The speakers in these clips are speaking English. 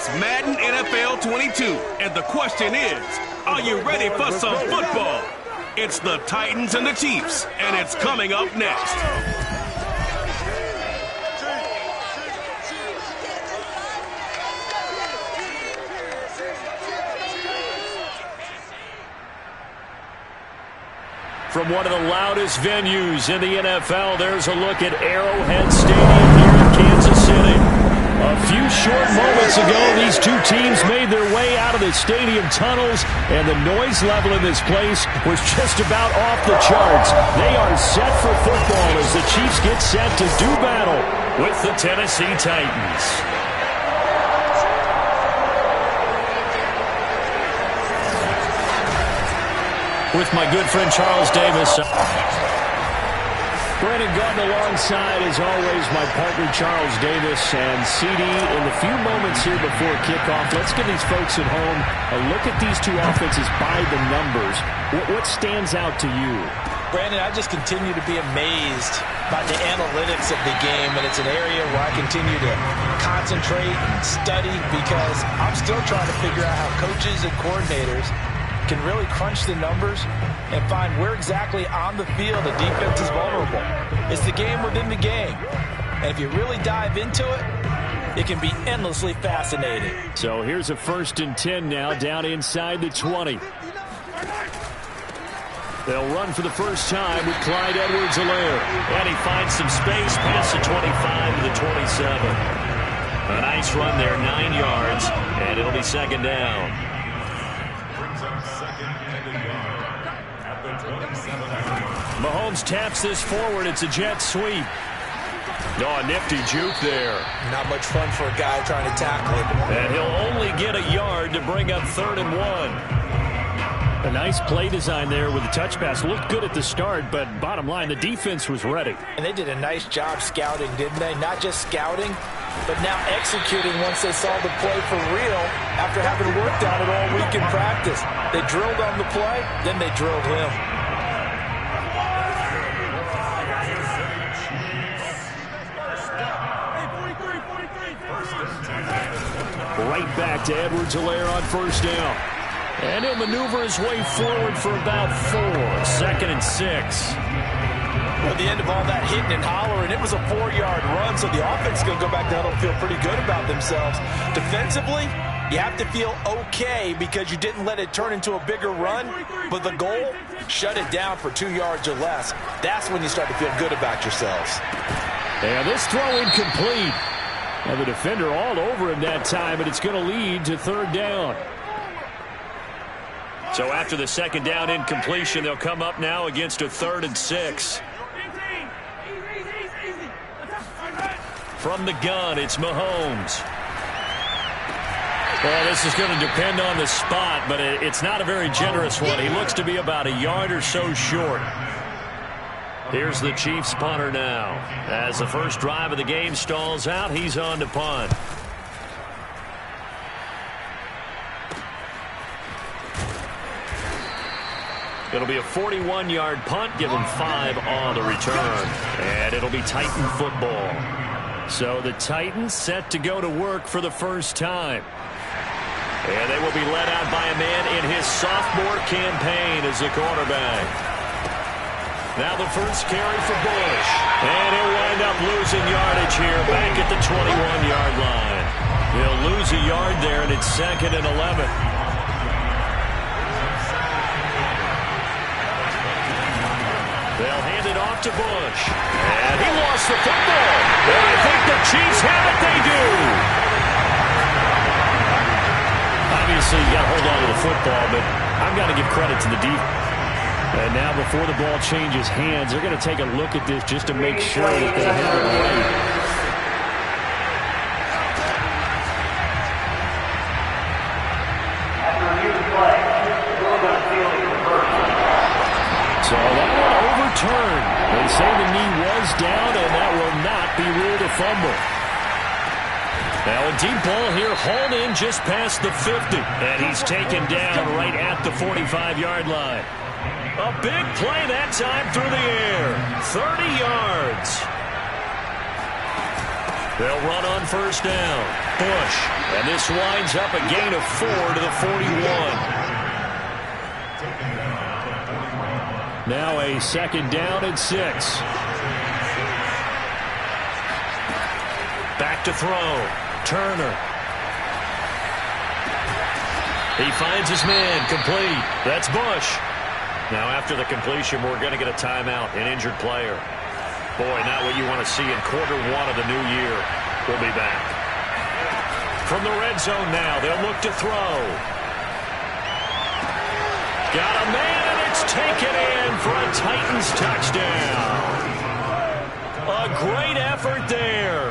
It's Madden NFL 22, and the question is, are you ready for some football? It's the Titans and the Chiefs, and it's coming up next. From one of the loudest venues in the NFL, there's a look at Arrowhead Stadium here in Kansas City. A few short moments ago, these two teams made their way out of the stadium tunnels, and the noise level in this place was just about off the charts. They are set for football as the Chiefs get set to do battle with the Tennessee Titans. With my good friend Charles Davis. Brandon Gordon alongside, as always, my partner Charles Davis. And CD, in the few moments here before kickoff, let's give these folks at home a look at these two offenses by the numbers. What stands out to you? Brandon, I just continue to be amazed by the analytics of the game, and it's an area where I continue to concentrate and study because I'm still trying to figure out how coaches and coordinators can really crunch the numbers and find where exactly on the field the defense is vulnerable. It's the game within the game. And if you really dive into it, it can be endlessly fascinating. So here's a 1st and 10 now, down inside the 20. They'll run for the first time with Clyde Edwards-Helaire. And he finds some space past the 25 to the 27. A nice run there, 9 yards, and it'll be 2nd down. Mahomes taps this forward. It's a jet sweep. Oh, a nifty juke there. Not much fun for a guy trying to tackle it. And he'll only get a yard to bring up 3rd and 1. A nice play design there with the touch pass. Looked good at the start, but bottom line, the defense was ready. And they did a nice job scouting, didn't they? Not just scouting, but now executing once they saw the play for real after having worked on it all week in practice. They drilled on the play, then they drilled him. Right back to Edwards-Helaire on 1st down. And he'll maneuver his way forward for about 4. 2nd and 6. At the end of all that hitting and hollering, it was a 4-yard run, so the offense is going to go back down and feel pretty good about themselves. Defensively, you have to feel okay because you didn't let it turn into a bigger run, but the goal, shut it down for 2 yards or less. That's when you start to feel good about yourselves. And this throw incomplete. And the defender all over him that time, but it's going to lead to 3rd down. So after the 2nd down incompletion, they'll come up now against a 3rd and 6. From the gun, it's Mahomes. Well, this is going to depend on the spot, but it's not a very generous one. He looks to be about a yard or so short. Here's the Chiefs punter now. As the first drive of the game stalls out, he's on to punt. It'll be a 41-yard punt, give him 5 on the return. And it'll be Titan football. So the Titans set to go to work for the first time. And they will be led out by a man in his sophomore campaign as a quarterback. Now the first carry for Bush. And he'll wind up losing yardage here back at the 21-yard line. He'll lose a yard there, and it's 2nd and 11. They'll hand it off to Bush. And he lost the football. And I think the Chiefs have it. They do. Obviously, you got to hold on to the football, but I've got to give credit to the defense. And now before the ball changes hands, they're going to take a look at this just to make sure that they have it right. So that one overturned. They say the knee was down, and that will not be ruled a fumble. Now a deep ball here, hauled in just past the 50. And he's taken down right at the 45-yard line. A big play that time through the air. 30 yards. They'll run on 1st down. Bush. And this winds up a gain of 4 to the 41. Now a second down and 6. Back to throw. Turner. He finds his man. Complete. That's Bush. Now after the completion, we're going to get a timeout, an injured player. Boy, not what you want to see in quarter 1 of the new year. We'll be back. From the red zone now, they'll look to throw. Got a man, and it's taken in for a Titans touchdown. A great effort there.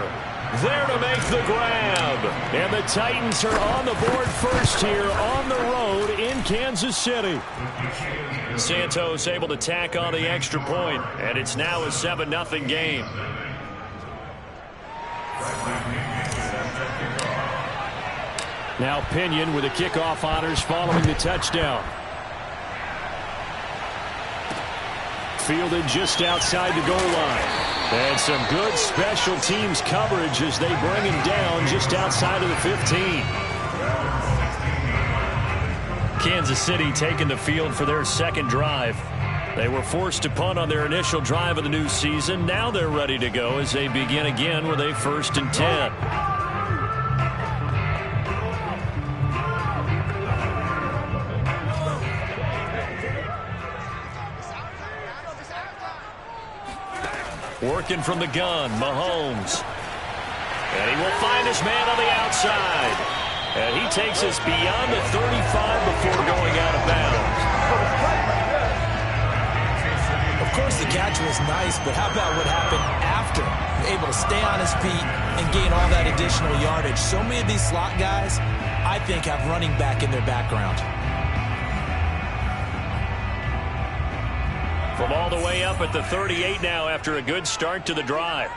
There to make the grab. And the Titans are on the board first here on the road in Kansas City. Santos able to tack on the extra point, and it's now a 7-0 game. Now Pinion with the kickoff honors following the touchdown. Fielded just outside the goal line. And some good special teams coverage as they bring him down just outside of the 15. Kansas City taking the field for their second drive. They were forced to punt on their initial drive of the new season. Now they're ready to go as they begin again with a 1st and 10. Working from the gun, Mahomes. And he will find his man on the outside. And he takes us beyond the 35 before going out of bounds. Of course, the catch was nice, but how about what happened after? Able to stay on his feet and gain all that additional yardage. So many of these slot guys, I think, have running back in their background. From all the way up at the 38 now after a good start to the drive.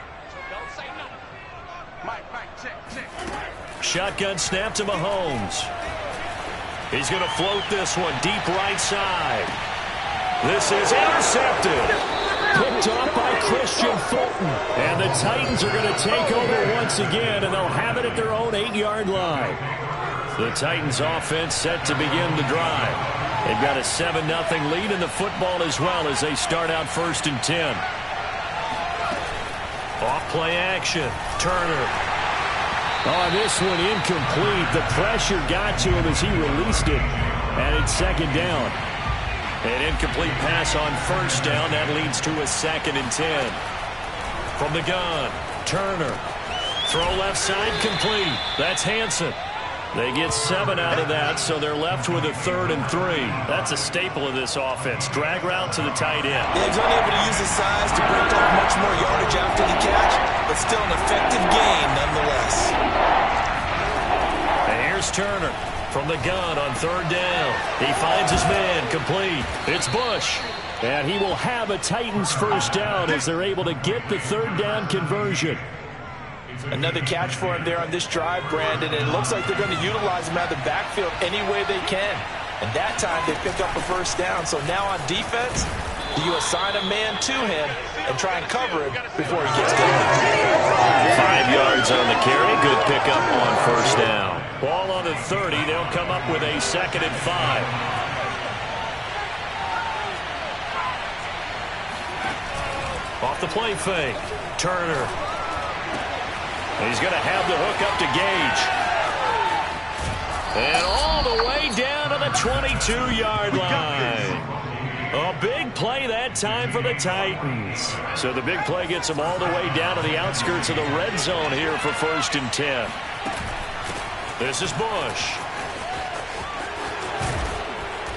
Shotgun snap to Mahomes. He's going to float this one deep right side. This is intercepted. Picked off by Christian Fulton. And the Titans are going to take over once again, and they'll have it at their own 8-yard line. The Titans offense set to begin the drive. They've got a 7-0 lead in the football as well as they start out 1st and 10. Off play action. Turner. Oh, this one incomplete. The pressure got to him as he released it. And it's 2nd down. An incomplete pass on 1st down. That leads to a 2nd and 10. From the gun. Turner. Throw left side complete. That's Hansen. They get 7 out of that, so they're left with a 3rd and 3. That's a staple of this offense. Drag route to the tight end. Yeah, he's unable to use his size to break up much more yardage after the catch, but still an effective gain nonetheless. And here's Turner from the gun on 3rd down. He finds his man complete. It's Bush. And he will have a Titans 1st down as they're able to get the 3rd down conversion. Another catch for him there on this drive, Brandon, and it looks like they're going to utilize him out of the backfield any way they can. And that time they pick up a 1st down. So now on defense, do you assign a man to him and try and cover him before he gets going? 5 yards on the carry. Good pickup on 1st down. Ball on the 30. They'll come up with a 2nd and 5. Off the play fake. Turner. He's going to have the hook up to Gage. And all the way down to the 22-yard line. A big play that time for the Titans. So the big play gets them all the way down to the outskirts of the red zone here for 1st and 10. This is Bush.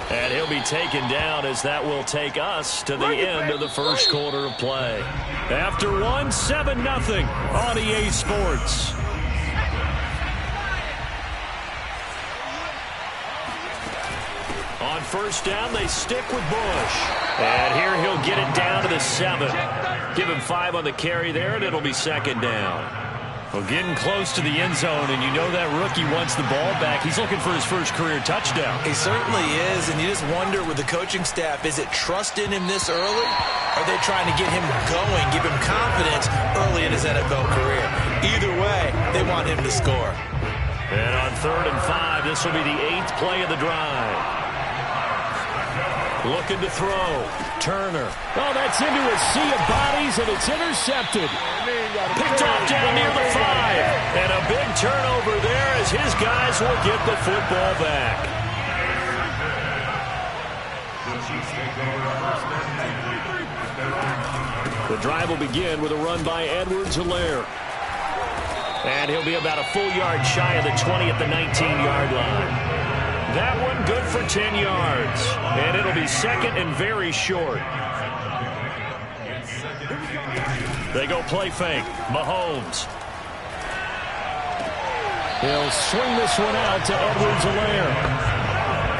And he'll be taken down as that will take us to the end of the 1st quarter of play. After 7-0 on EA Sports. On 1st down, they stick with Bush. And here he'll get it down to the 7. Give him 5 on the carry there, and it'll be 2nd down. Well, getting close to the end zone, and you know that rookie wants the ball back. He's looking for his 1st career touchdown. He certainly is, and you just wonder with the coaching staff, is it trust in him this early? Or are they trying to get him going, give him confidence early in his NFL career? Either way, they want him to score. And on 3rd and 5, this will be the 8th play of the drive. Looking to throw. Turner. Oh, that's into a sea of bodies, and it's intercepted. Picked off down near the 5. And a big turnover there as his guys will get the football back. The drive will begin with a run by Edwards-Helaire. And he'll be about a full yard shy of the 20 at the 19-yard line. That one good for 10 yards. And it'll be 2nd and very short. They go play fake. Mahomes. He'll swing this one out to Edwards-Helaire.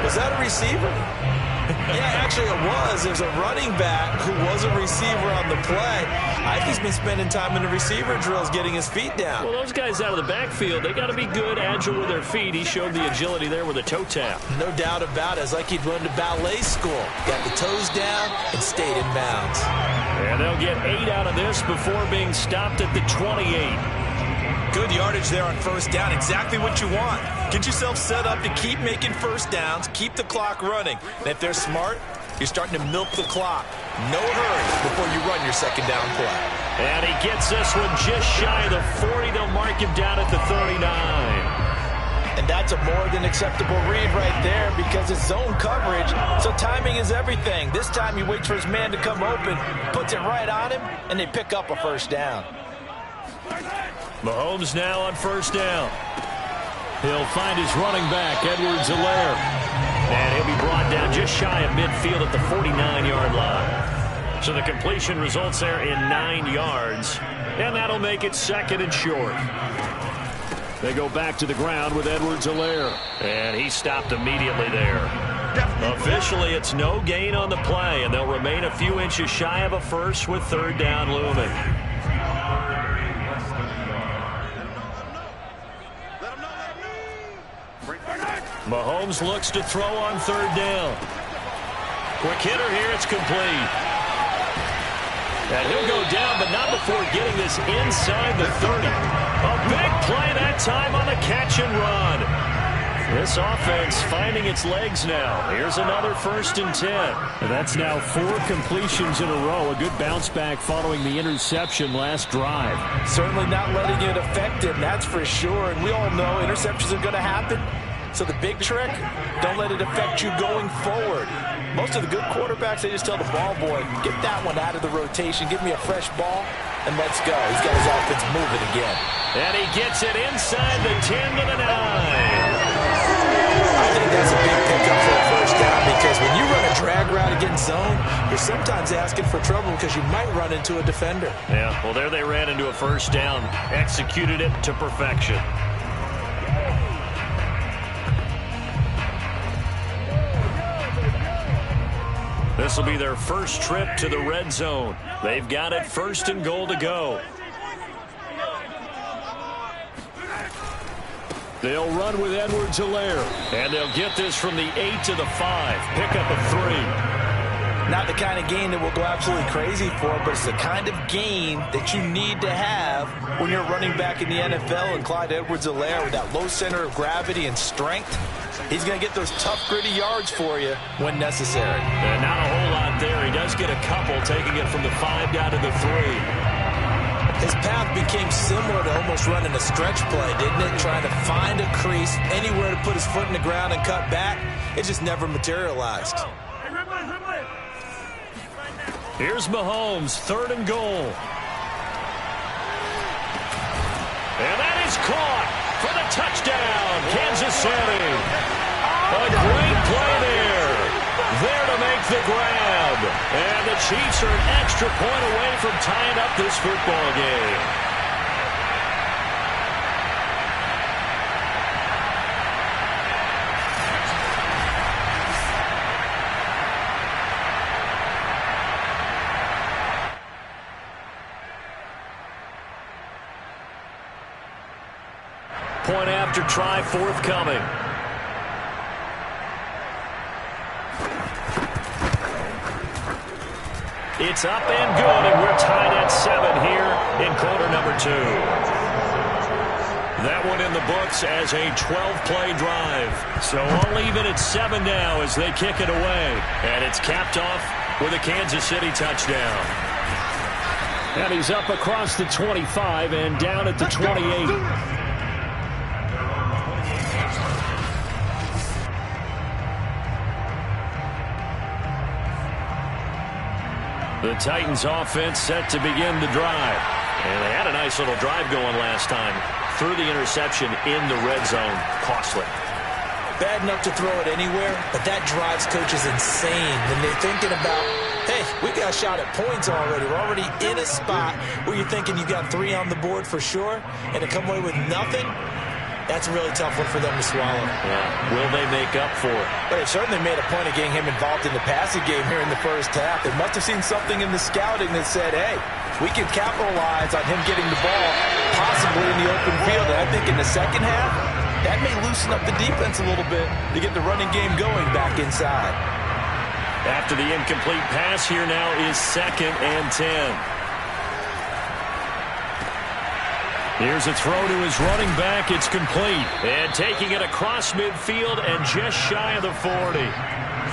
Was that a receiver? Yeah, actually it was. There's a running back who was a receiver on the play. I think he's been spending time in the receiver drills getting his feet down. Well, those guys out of the backfield, they got to be good, agile with their feet. He showed the agility there with a toe tap. No doubt about it. It's like he'd run to ballet school. Got the toes down and stayed in bounds. And they'll get 8 out of this before being stopped at the 28. Good yardage there on 1st down. Exactly what you want. Get yourself set up to keep making 1st downs, keep the clock running. And if they're smart, you're starting to milk the clock. No hurry before you run your 2nd down play. And he gets this one just shy of the 40. They'll mark him down at the 39. And that's a more than acceptable read right there because it's zone coverage, so timing is everything. This time he waits for his man to come open, puts it right on him, and they pick up a 1st down. Mahomes now on 1st down. He'll find his running back, Edwards-Helaire. And he'll be brought down just shy of midfield at the 49-yard line. So the completion results there in 9 yards. And that'll make it 2nd and short. They go back to the ground with Edwards-Helaire. And he stopped immediately there. Officially, it's no gain on the play, and they'll remain a few inches shy of a 1st with 3rd down looming. Mahomes looks to throw on 3rd down. Quick hitter here, it's complete. And he'll go down, but not before getting this inside the 30. A big play that time on the catch and run. This offense finding its legs now. Here's another 1st and 10. And that's now 4 completions in a row. A good bounce back following the interception last drive. Certainly not letting it affect him, that's for sure. And we all know interceptions are going to happen. So the big trick, don't let it affect you going forward. Most of the good quarterbacks, they just tell the ball boy, get that one out of the rotation, give me a fresh ball, and let's go. He's got his offense moving again. And he gets it inside the 10 to the 9. I think that's a big pickup for a 1st down because when you run a drag route against zone, you're sometimes asking for trouble because you might run into a defender. Yeah, well, there they ran into a 1st down, executed it to perfection. This will be their first trip to the red zone. They've got it 1st and goal to go. They'll run with Edwards-Helaire. And they'll get this from the 8 to the 5. Pick up a 3. Not the kind of gain that we'll go absolutely crazy for, but it's the kind of gain that you need to have when you're running back in the NFL. And Clyde Edwards-Helaire with that low center of gravity and strength, he's going to get those tough, gritty yards for you when necessary. And not a whole lot there. He does get a couple, taking it from the 5 down to the 3. His path became similar to almost running a stretch play, didn't it? Trying to find a crease, anywhere to put his foot in the ground and cut back. It just never materialized. Here's Mahomes, 3rd and goal. And that is caught for the touchdown, Kansas City. A great play there. There to make the grab. And the Chiefs are an extra point away from tying up this football game. Point after try forthcoming. It's up and good, and we're tied at 7 here in quarter number 2. That one in the books as a 12-play drive. So all even at 7 now as they kick it away. And it's capped off with a Kansas City touchdown. And he's up across the 25 and down at the 28. The Titans offense set to begin the drive. And they had a nice little drive going last time. Threw the interception in the red zone. Costly. Bad enough to throw it anywhere, but that drives coaches insane when they're thinking about, hey, we got a shot at points already. We're already in a spot where you're thinking you got 3 on the board for sure, and to come away with nothing, that's a really tough one for them to swallow. Yeah. Will they make up for it? But they certainly made a point of getting him involved in the passing game here in the first half. They must have seen something in the scouting that said, hey, we can capitalize on him getting the ball possibly in the open field. And I think in the second half, that may loosen up the defense a little bit to get the running game going back inside. After the incomplete pass, here now is 2nd and 10. Here's a throw to his running back. It's complete. And taking it across midfield and just shy of the 40.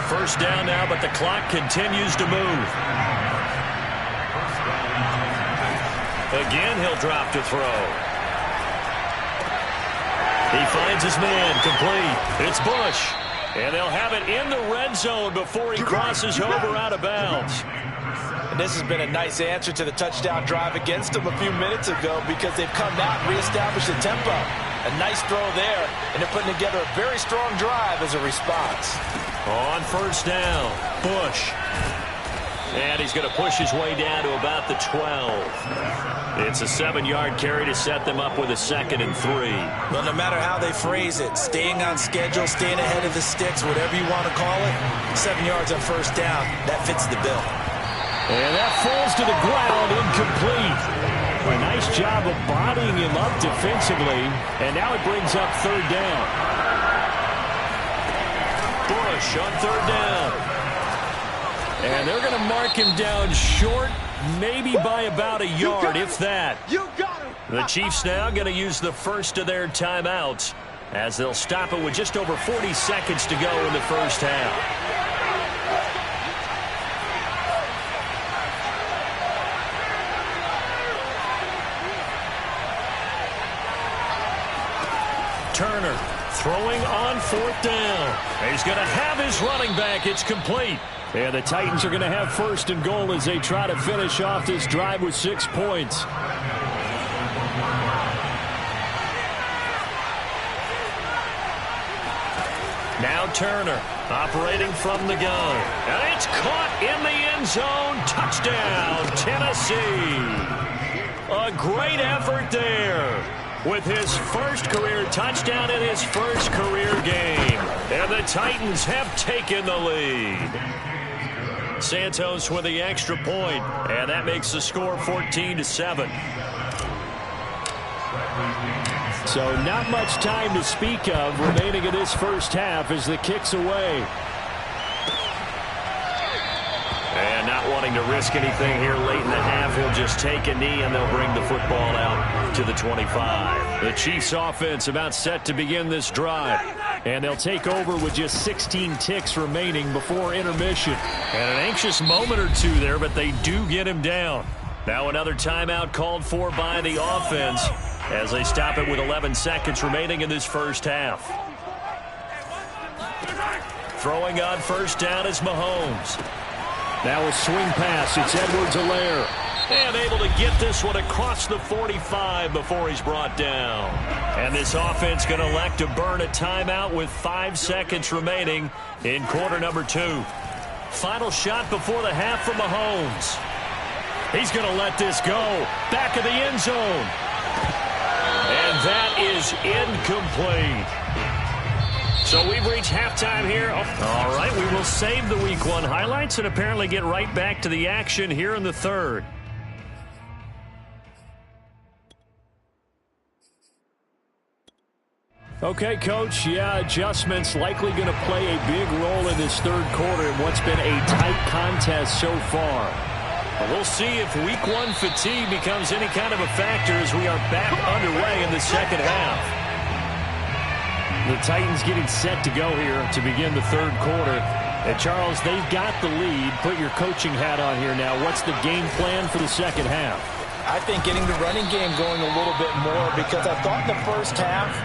First down now, but the clock continues to move. Again, he'll drop to throw. He finds his man, complete. It's Bush. And they'll have it in the red zone before he crosses over out of bounds. And this has been a nice answer to the touchdown drive against them a few minutes ago because they've come out and reestablished the tempo. A nice throw there, and they're putting together a very strong drive as a response. On first down, Bush. And he's going to push his way down to about the 12. It's a 7-yard carry to set them up with a 2nd and 3. Well, no matter how they phrase it, staying on schedule, staying ahead of the sticks, whatever you want to call it, 7 yards on first down, that fits the bill. And that falls to the ground, incomplete. A nice job of bodying him up defensively, and now it brings up 3rd down. Bush on 3rd down. And they're going to mark him down short, maybe by about a yard, if that. The Chiefs now going to use the first of their timeouts as they'll stop it with just over 40 seconds to go in the first half. Turner throwing on 4th down. He's going to have his running back. It's complete. And the Titans are going to have 1st and goal as they try to finish off this drive with 6 points. Now Turner operating from the gun. And it's caught in the end zone. Touchdown, Tennessee. A great effort there with his first career touchdown in his first career game. And the Titans have taken the lead. Santos with the extra point, and that makes the score 14-7. So not much time to speak of remaining in this first half as the kick's away. And not wanting to risk anything here late in the half, he'll just take a knee and they'll bring the football out to the 25. The Chiefs offense about set to begin this drive. And they'll take over with just 16 ticks remaining before intermission. And an anxious moment or two there, but they do get him down. Now another timeout called for by the offense as they stop it with 11 seconds remaining in this first half. Throwing on first down is Mahomes. Now a swing pass. It's Edwards-Helaire. And able to get this one across the 45 before he's brought down. And this offense going to elect to burn a timeout with 5 seconds remaining in quarter number 2. Final shot before the half from Mahomes. He's going to let this go. Back of the end zone. And that is incomplete. So we've reached halftime here. All right, we will save the Week 1 highlights and apparently get right back to the action here in the third. Okay, Coach, adjustments likely going to play a big role in this third quarter in what's been a tight contest so far. We'll see if week one fatigue becomes any kind of a factor as we are back underway in the second half. The Titans getting set to go here to begin the third quarter. And Charles, they've got the lead. Put your coaching hat on here now. What's the game plan for the second half? I think getting the running game going a little bit more, because I thought in the first half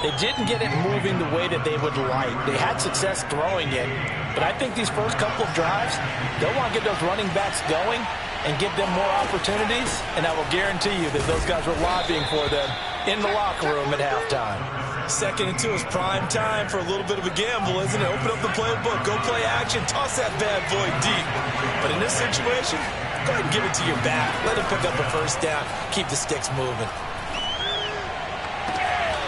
they didn't get it moving the way that they would like. They had success throwing it, but I think these first couple of drives, they'll want to get those running backs going and give them more opportunities, and I will guarantee you that those guys were lobbying for them in the locker room at halftime. 2nd and 2 is prime time for a little bit of a gamble, isn't it? Open up the playbook, go play action, toss that bad boy deep. But in this situation, go ahead and give it to your back. Let him pick up a first down, keep the sticks moving.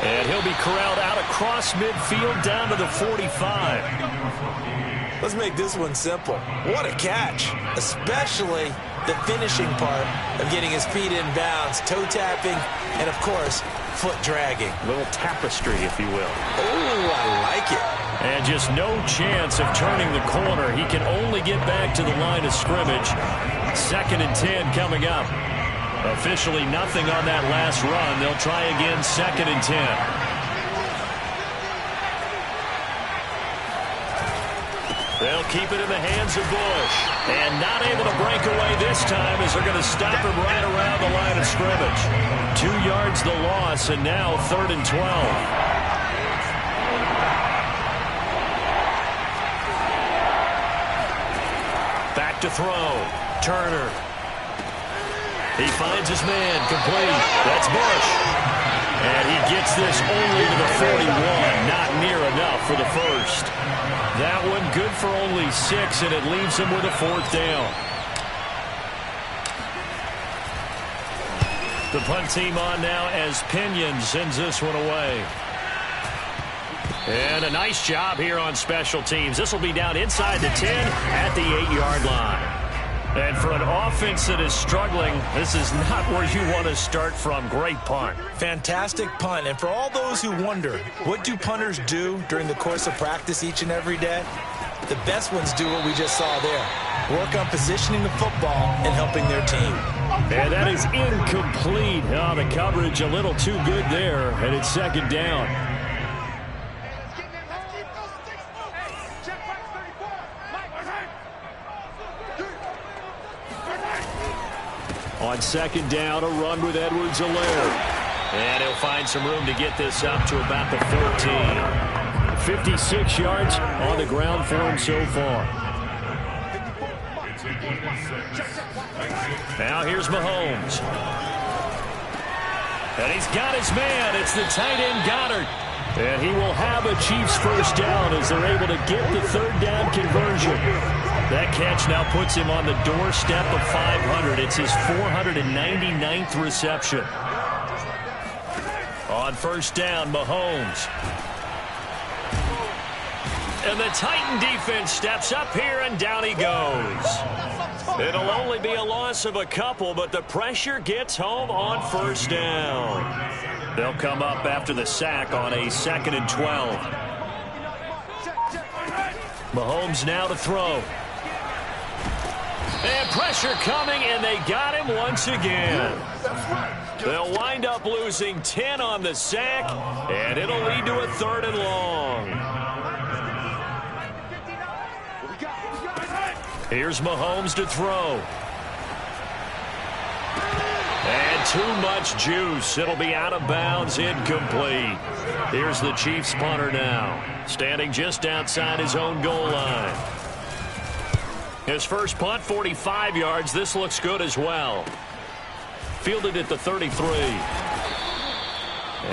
And he'll be corralled out across midfield down to the 45. Let's make this one simple. What a catch, especially the finishing part of getting his feet in bounds, toe tapping, and of course, foot dragging. A little tapestry, if you will. Oh, I like it. And just no chance of turning the corner. He can only get back to the line of scrimmage. 2nd and 10 coming up. Officially nothing on that last run. They'll try again 2nd and 10. They'll keep it in the hands of Bush. And not able to break away this time as they're going to stop him right around the line of scrimmage. 2 yards the loss, and now 3rd and 12. Back to throw. Turner. He finds his man, complete. That's Bush. And he gets this only to the 41. Not near enough for the first. That one good for only 6, and it leaves him with a 4th down. The punt team on now as Pinion sends this one away. And a nice job here on special teams. This will be down inside the 10 at the 8-yard line. And for an offense that is struggling, this is not where you want to start from. Great punt. Fantastic punt. And for all those who wonder, what do punters do during the course of practice each and every day? The best ones do what we just saw there. Work on positioning the football and helping their team. And that is incomplete. Oh, the coverage a little too good there, and it's 2nd down. On 2nd down, a run with Edwards-Helaire. And he'll find some room to get this up to about the 14. 56 yards on the ground for him so far. Now here's Mahomes. And he's got his man. It's the tight end Goddard. And he will have a Chiefs first down as they're able to get the 3rd down conversion. That catch now puts him on the doorstep of 500. It's his 499th reception. On 1st down, Mahomes. And the Titan defense steps up here, and down he goes. It'll only be a loss of a couple, but the pressure gets home on 1st down. They'll come up after the sack on a 2nd and 12. Mahomes now to throw. And pressure coming, and they got him once again. They'll wind up losing 10 on the sack, and it'll lead to a 3rd and long. Here's Mahomes to throw. And too much juice. It'll be out of bounds, incomplete. Here's the Chiefs punter now, standing just outside his own goal line. His first punt, 45 yards. This looks good as well. Fielded at the 33.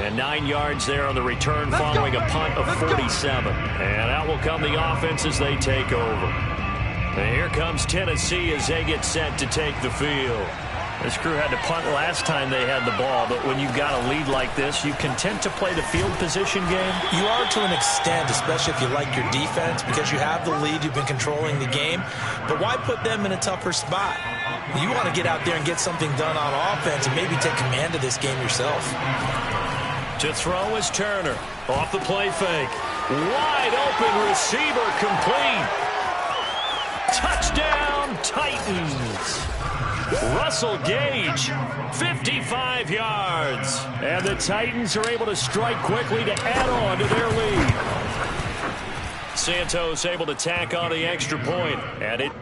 And 9 yards there on the return following a punt of 47. And out will come the offense as they take over. And here comes Tennessee as they get set to take the field. This crew had to punt last time they had the ball, but when you've got a lead like this, you content to play the field position game? You are to an extent, especially if you like your defense, because you have the lead, you've been controlling the game. But why put them in a tougher spot? You want to get out there and get something done on offense and maybe take command of this game yourself. To throw is Turner. Off the play fake. Wide open receiver complete. Touchdown, Titans. Russell Gage, 55 yards. And the Titans are able to strike quickly to add on to their lead. Santos able to tack on the extra point. And it's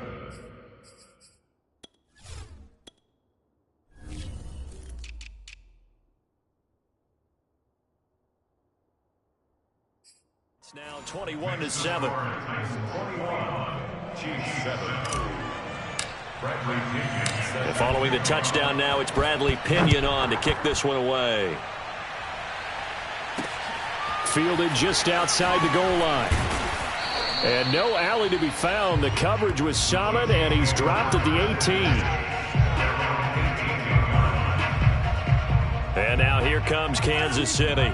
now 21-7. And following the touchdown now, it's Bradley Pinion on to kick this one away. Fielded just outside the goal line. And no alley to be found. The coverage was solid, and he's dropped at the 18. And now here comes Kansas City.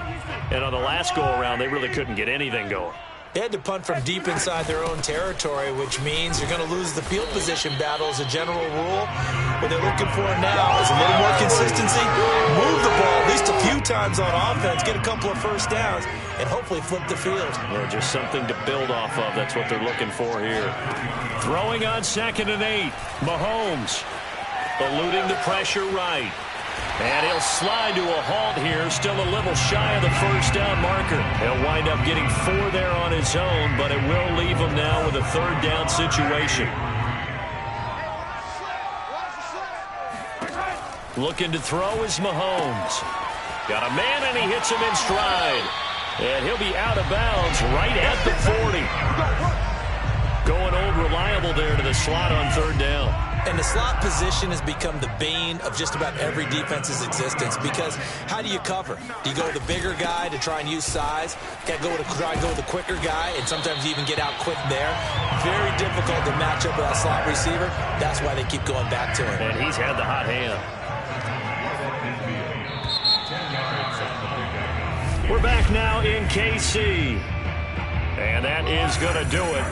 And on the last go-around, they really couldn't get anything going. They had to punt from deep inside their own territory, which means you're going to lose the field position battle as a general rule. What they're looking for now is a little more consistency, move the ball at least a few times on offense, get a couple of first downs, and hopefully flip the field. Well, just something to build off of. That's what they're looking for here. Throwing on 2nd and 8. Mahomes Eluding the pressure right. And he'll slide to a halt here, still a little shy of the first down marker. He'll wind up getting 4 there on his own, but it will leave him now with a 3rd down situation. Looking to throw is Mahomes. Got a man, and he hits him in stride. And he'll be out of bounds right at the 40. Going old reliable there to the slot on 3rd down. And the slot position has become the bane of just about every defense's existence, because how do you cover? Do you go with the bigger guy to try and use size? Got to try and go with the quicker guy, and sometimes you even get out quick there. Very difficult to match up with that slot receiver. That's why they keep going back to him. And he's had the hot hand. We're back now in KC. And that is going to do it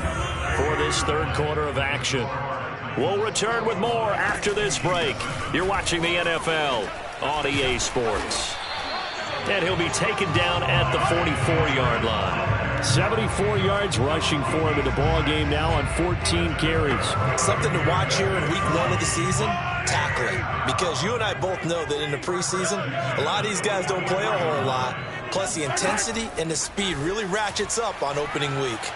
for this 3rd quarter of action. We'll return with more after this break. You're watching the NFL on EA Sports. And he'll be taken down at the 44-yard line. 74 yards rushing for him in the ball game now on 14 carries. Something to watch here in week 1 of the season, tackling. Because you and I both know that in the preseason, a lot of these guys don't play a whole lot. Plus the intensity and the speed really ratchets up on opening week.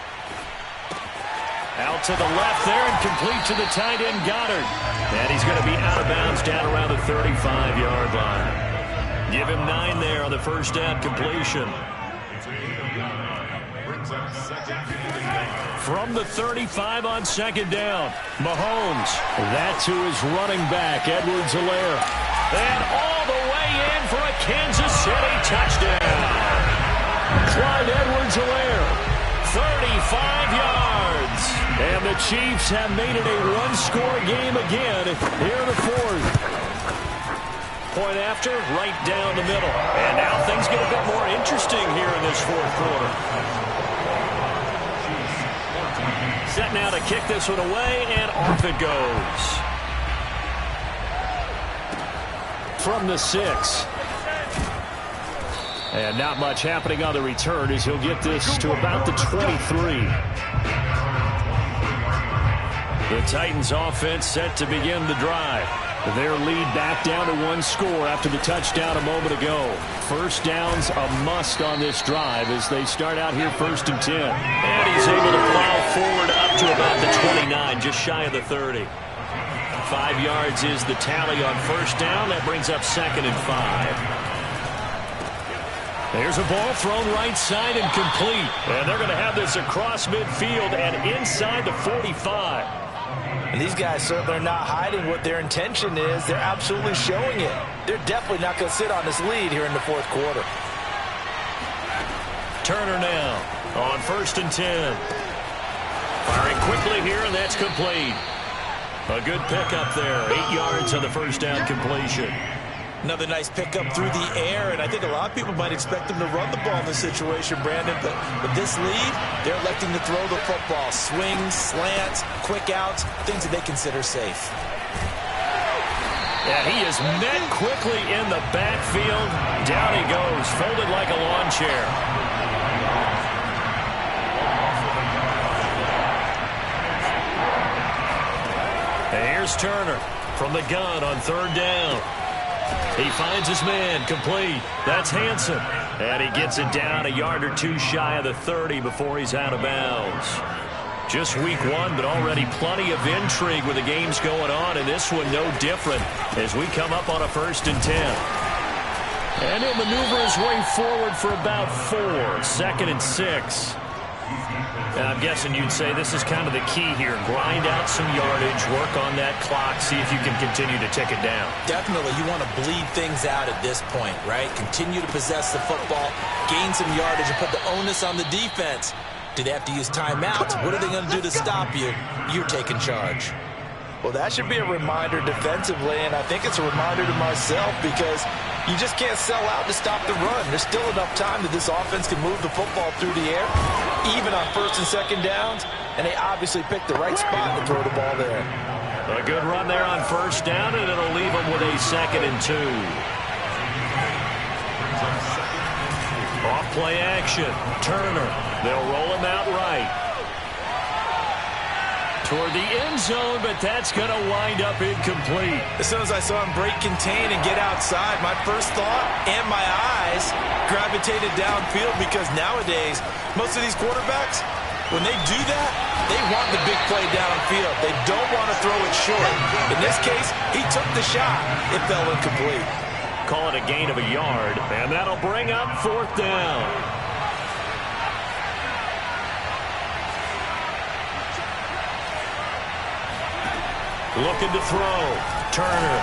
Out to the left there and complete to the tight end, Goddard. And he's going to be out of bounds down around the 35-yard line. Give him 9 there on the first down completion. From the 35 on 2nd down, Mahomes. That's who is running back, Edwards-Helaire. And all the way in for a Kansas City touchdown. Clyde Edwards-Helaire. 35 yards. And the Chiefs have made it a 1-score game again here in the 4th. Point after, right down the middle. And now things get a bit more interesting here in this 4th quarter. Set now to kick this one away, and off it goes. From the 6. And not much happening on the return as he'll get this to about the 23. The Titans offense set to begin the drive. Their lead back down to 1 score after the touchdown a moment ago. First down's a must on this drive as they start out here 1st and 10. And he's able to plow forward up to about the 29, just shy of the 30. 5 yards is the tally on 1st down. That brings up 2nd and 5. There's a ball thrown right side and complete. And they're going to have this across midfield and inside the 45. And these guys certainly are not hiding what their intention is. They're absolutely showing it. They're definitely not going to sit on this lead here in the 4th quarter. Turner now on 1st and 10. Firing quickly here, and that's complete. A good pickup there. 8 yards on the first down completion. Another nice pickup through the air, and I think a lot of people might expect them to run the ball in this situation, Brandon, but with this lead, they're electing to throw the football. Swings, slants, quick outs, things that they consider safe. Yeah, he is met quickly in the backfield. Down he goes, folded like a lawn chair. And here's Turner. from the gun on 3rd down. He finds his man, complete. That's Hanson. And he gets it down a yard or two shy of the 30 before he's out of bounds. Just week 1, but already plenty of intrigue with the games going on, and this one no different as we come up on a 1st and 10. And he'll maneuver his way forward for about 4, 2nd and 6. And I'm guessing you'd say this is kind of the key here. Grind out some yardage, work on that clock, see if you can continue to tick it down. Definitely, you want to bleed things out at this point, right? Continue to possess the football, gain some yardage, and put the onus on the defense. Do they have to use timeouts? What are they going to do to stop you? You're taking charge. Well, that should be a reminder defensively, and I think it's a reminder to myself because you just can't sell out to stop the run. There's still enough time that this offense can move the football through the air, even on 1st and 2nd downs, and they obviously picked the right spot to throw the ball there. A good run there on 1st down, and it'll leave them with a 2nd and 2. Off play action. Turner. They'll roll him out right. Toward the end zone, but that's going to wind up incomplete. As soon as I saw him break contain and get outside, my first thought and my eyes gravitated downfield because nowadays, most of these quarterbacks, when they do that, they want the big play downfield. They don't want to throw it short. In this case, he took the shot. It fell incomplete. Call it a gain of a yard, and that'll bring up 4th down. Looking to throw. Turner.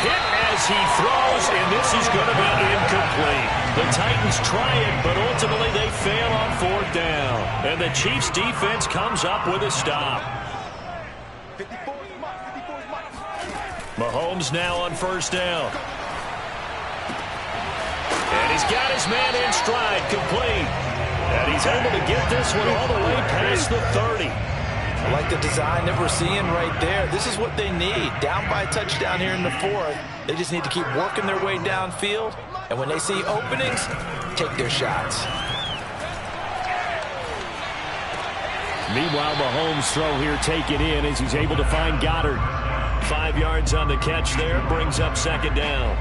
Hit as he throws, and this is going to be incomplete. The Titans try it, but ultimately they fail on 4th down. And the Chiefs' defense comes up with a stop. Mahomes now on 1st down. And he's got his man in stride, complete. And he's able to get this one all the way past the 30. I like the design that we're seeing right there. This is what they need. Down by a touchdown here in the 4th. They just need to keep working their way downfield. And when they see openings, take their shots. Meanwhile, Mahomes' throw here taken in as he's able to find Goddard. 5 yards on the catch there. Brings up 2nd down.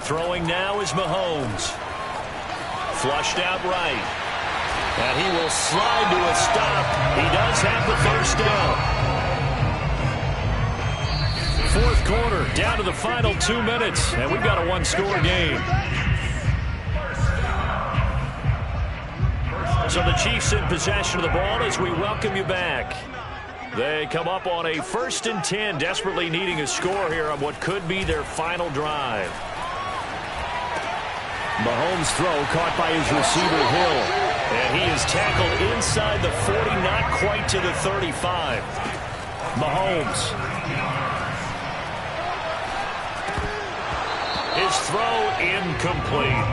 Throwing now is Mahomes. Flushed out right. And he will slide to a stop. He does have the 1st down. 4th quarter, down to the final 2 minutes, and we've got a 1-score game. So the Chiefs in possession of the ball as we welcome you back. They come up on a 1st and 10, desperately needing a score here on what could be their final drive. Mahomes' throw caught by his receiver, Hill. And he is tackled inside the 40, not quite to the 35. Mahomes. His throw incomplete.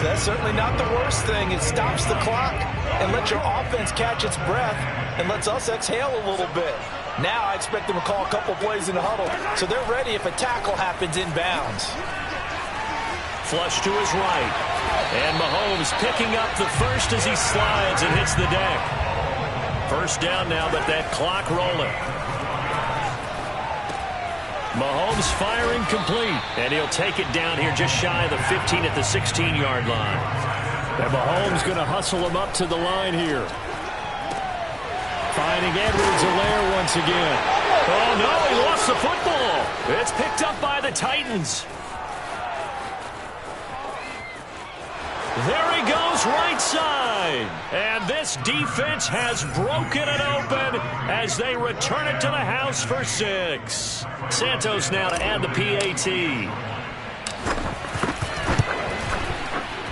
That's certainly not the worst thing. It stops the clock and lets your offense catch its breath and lets us exhale a little bit. Now I expect them to call a couple plays in the huddle so they're ready if a tackle happens inbounds. Flush to his right. And Mahomes picking up the 1st as he slides and hits the deck. 1st down now, but that clock rolling. Mahomes firing complete. And he'll take it down here just shy of the 15 at the 16-yard line. And Mahomes going to hustle him up to the line here. Finding Edwards-Helaire once again. Oh, no, he lost the football. It's picked up by the Titans. There he goes, right side. And this defense has broken it open as they return it to the house for 6. Santos now to add the PAT.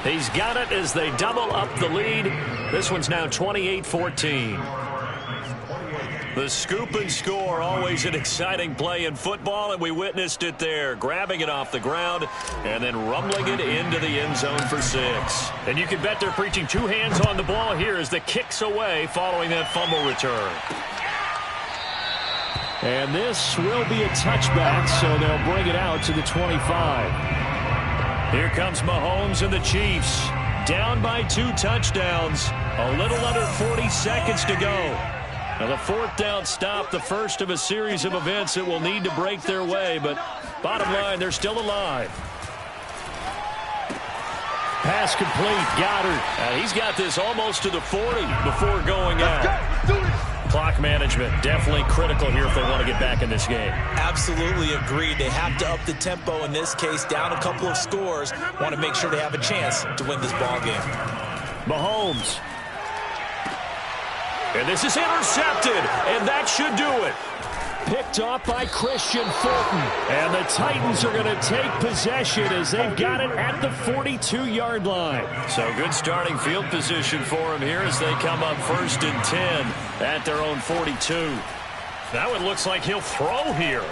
He's got it as they double up the lead. This one's now 28-14. The scoop and score, always an exciting play in football, and we witnessed it there, grabbing it off the ground and then rumbling it into the end zone for 6. And you can bet they're preaching 2 hands on the ball here as the kick's away following that fumble return. And this will be a touchback, so they'll bring it out to the 25. Here comes Mahomes and the Chiefs. down by 2 touchdowns. A little under 40 seconds to go. Now the 4th down stop, the first of a series of events that will need to break their way, but bottom line, they're still alive. Pass complete. Goddard. And he's got this almost to the 40 before going out. Clock management definitely critical here if they want to get back in this game. Absolutely agreed. They have to up the tempo in this case, down a couple of scores. Want to make sure they have a chance to win this ball game. Mahomes. And this is intercepted, and that should do it. Picked off by Christian Fulton. And the Titans are going to take possession as they've got it at the 42-yard line. So good starting field position for him here as they come up 1st and 10 at their own 42. Now it looks like he'll throw here.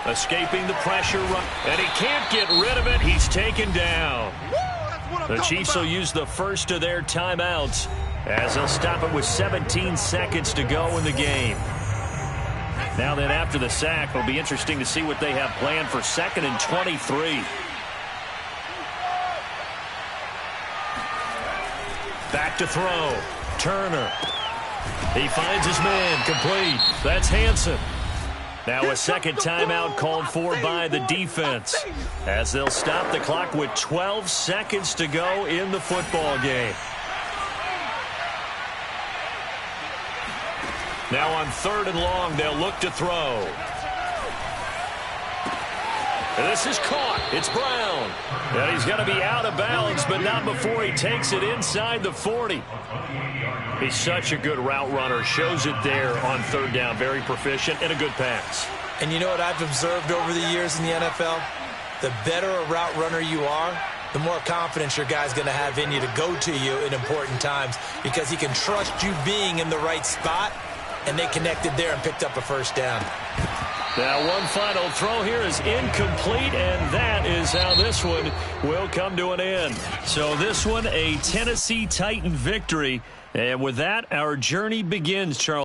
Escaping the pressure run, and he can't get rid of it. He's taken down. The Chiefs will use the first of their timeouts as they'll stop it with 17 seconds to go in the game. Now then, after the sack, it'll be interesting to see what they have planned for 2nd and 23. Back to throw. Turner. He finds his man. Complete. That's Hansen. Now a second timeout called for by the defense as they'll stop the clock with 12 seconds to go in the football game. Now on 3rd and long, they'll look to throw. And this is caught. It's Brown. And he's going to be out of bounds, but not before he takes it inside the 40. He's such a good route runner. Shows it there on 3rd down. Very proficient and a good pass. And you know what I've observed over the years in the NFL? The better a route runner you are, the more confidence your guy's going to have in you to go to you in important times because he can trust you being in the right spot. And they connected there and picked up a 1st down. Now one final throw here is incomplete, and that is how this one will come to an end. So this one, a Tennessee Titan victory. And with that, our journey begins, Charles.